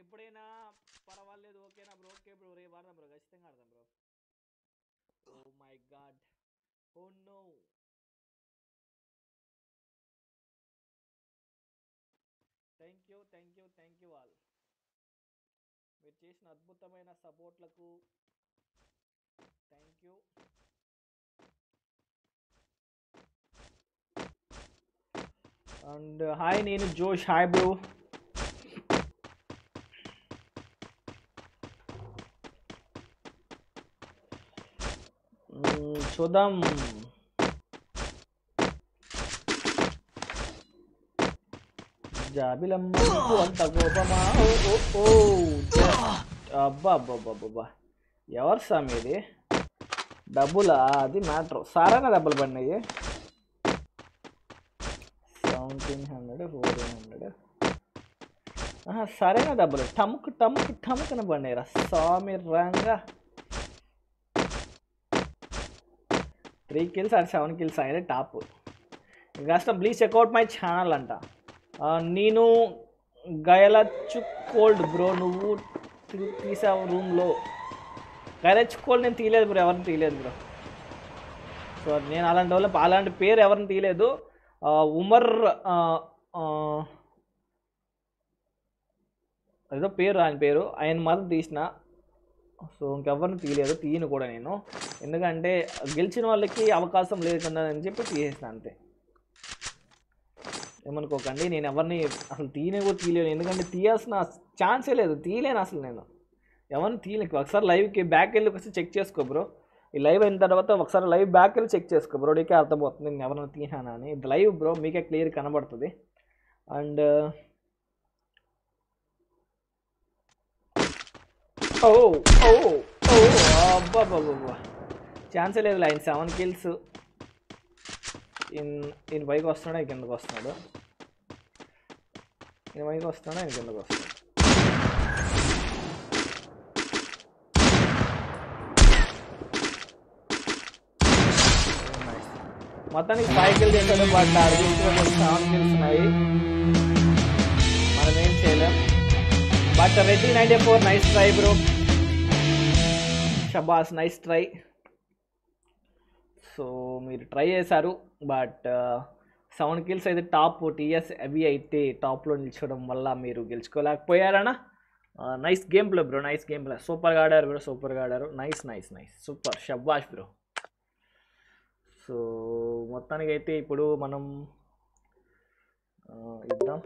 ఎప్పుడైనా పర్వాలేదు ఓకేనా బ్రో ఓకే బ్రో రేపు ఆడదాం బ్రో ఖచ్చితంగా ఆడదాం bro oh my god oh no thank you all మీరు చేసిన అద్భుతమైన సపోర్ట్లకు థ్యాంక్ యూ అండ్ హాయ్ నేను జోష్ హాయ్ బ్రో చూద్దాం జాబిలమ్మ అంత కోపమా ఓ అబ్బా అబ్బా అబ్బా ఎవరు సామి ఇది డబ్బులా అది మ్యాటర్ సారైనా డబ్బులు పడినాయి 1700 1400 సరైన డబ్బులు టముక్ టముక్ టముక్ని పడినాయిరా స్వామి రంగా 3 kills అండ్ 7 kills అయినా టాప్ కష్టం ప్లీజ్ చెక్అవుట్ మై ఛానల్ అంట నేను గయలచ్చు కోల్డ్ బ్రో నువ్వు తీసావు రూమ్లో గయలచ్చు కోల్డ్ నేను తీయలేదు బ్రో ఎవరిని తీయలేదు బ్రో సో నేను అలాంటి వాళ్ళ అలాంటి పేరు ఎవరిని తీయలేదు ఉమర్ ఏదో పేరు ఆయన పేరు ఆయన మాత్రం తీసిన సో ఇంకెవరిని తీయలేదు తీయను కూడా నేను ఎందుకంటే గెలిచిన వాళ్ళకి అవకాశం లేదు కదా అని చెప్పి తీసేసిన అంతే ఏమనుకోకండి నేను ఎవరిని అసలు తీయనే కూడా తీయలేను ఎందుకంటే తీయాల్సిన ఛాన్సే లేదు తీయలేను అసలు నేను ఎవరిని తీయలేను ఒకసారి లైవ్కి బ్యాక్ వెళ్ళి ఒకసారి చెక్ చేసుకో బ్రో ఈ లైవ్ అయిన తర్వాత ఒకసారి లైవ్ బ్యాక్ వెళ్ళి చెక్ చేసుకో బ్రో నీకే అర్థమవుతుంది నేను ఎవరైనా తీసానా అని ఇది లైవ్ బ్రో మీకే క్లియర్ కనబడుతుంది అండ్ ఓ ఓ ఓ అబ్బా బాబా ఛాన్సే లేదు ఆయన 7 kills ఈయన పైకి వస్తున్నాడు ఆయన కిందకు వస్తున్నాడు ఈయన పైకి వస్తున్నాడు ఆయన కిందకు వస్తున్నాడు మొత్తానికి 5 kills చేశాడు బట్ 7 kills ఉన్నాయి మనం ఏం చేయలేం but Reddy 94 nice try bro షబాస్ నైస్ ట్రై సో మీరు ట్రై చేశారు బట్ 7 kills అయితే టాప్ టీఎస్ అవి అయితే టాప్లో నిల్చోవడం వల్ల మీరు గెలుచుకోలేకపోయారనా nice game play bro nice game play సూపర్గా ఆడారు బ్రో సూపర్గా ఆడారు నైస్ నైస్ నైస్ సూపర్ షబాష్ బ్రో సో మొత్తానికి అయితే ఇప్పుడు మనం ఇద్దాం